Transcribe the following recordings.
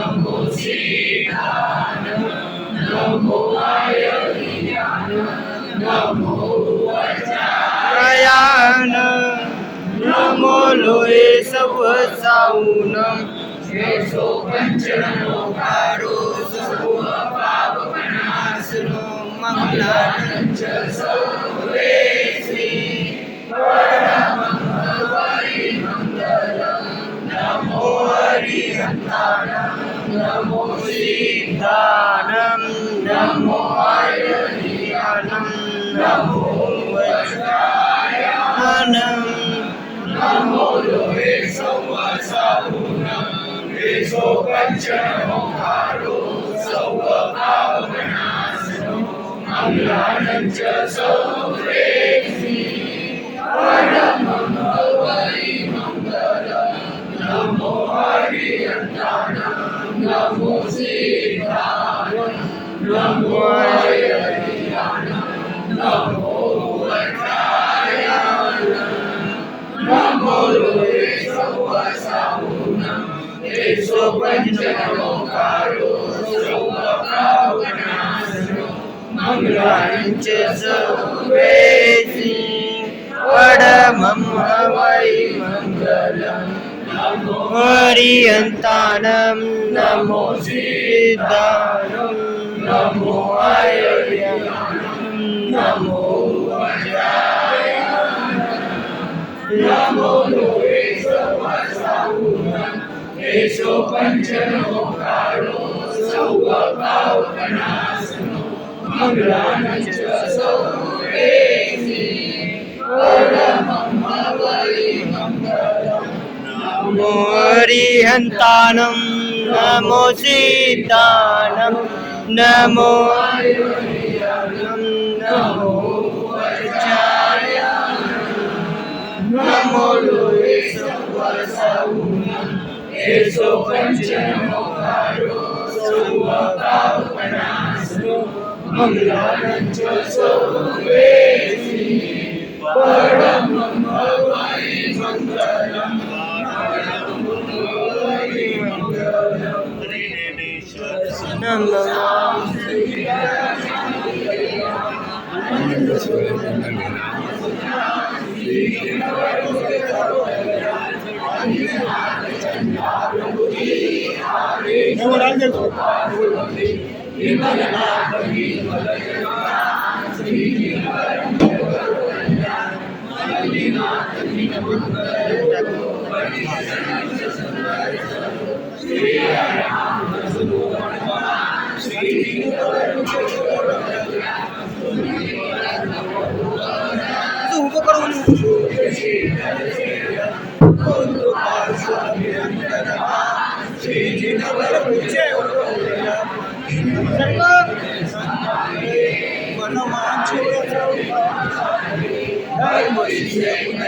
नमो सिद्धाय नमो आयुर्वेदाय नमो वज्राय नमो लोहे सवसाऊन शेषो पंचनमोकारो सर्व पापनाशनो मंगलानं च सर्वेषु परमहंसवरि मंगलम् नमो हरिहंतानं नमो सिद्धानं नमो आयुर्वेदानं नमो वज्रायणं नमो लोहे सवसाऊनं शेषो पंचनमोकारो सर्व पापनाशनो मंगलानं च सर्वेषु परमहंसवरि मंगलम् नमो हरिहंतानं नमो सिद्धानं नमो आयुर्वेदानं नमो वज्रायणं नमो लोहे सवसाऊनं शेषो पंचनमोकारो सर्व पापनाशनो मंगलानं च सर्वेषु परमहंसवरि मंगलम् नमो हरिहंतानं नमो सिद्धानं नमो आयुर्वेदानं नमो वज्रायणं नमो लोहे सवसाऊनं शेषो पंचनमोकारो सर्व पापनाशनो मंगलानं च सर्वेषु परमहंसवरि मंगलम् नमो हरिहंतानं नमो सिद्धानं नमो आयुर्वेदानं नमो वज्रायणं नमो लोहे सवसाऊनं शेषो पंचनमोकारो सर्व पापनाशनो मंगलानं च सर्वेषु परमहंसवरि मंगलम्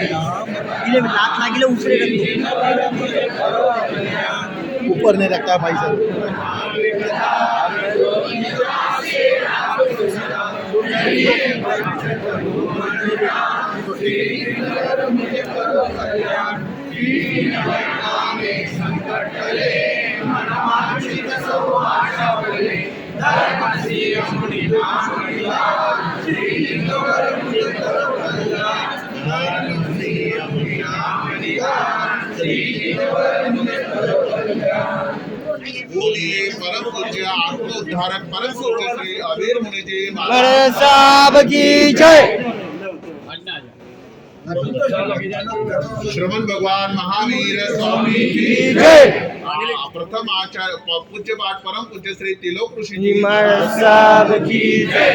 लात लागिले उसरे ऊपर नहीं रखता भाई साहब बोलिए परम पूज्य आत्मोद्धारक परम पूज्य श्री अबीर मुनि जी महाराज साहब की जय। श्रवण भगवान महावीर स्वामी की जय। प्रथम आचार्य पूज्य पाठ परम पूज्य श्री तिलोक ऋषि महाराज साहब की जय।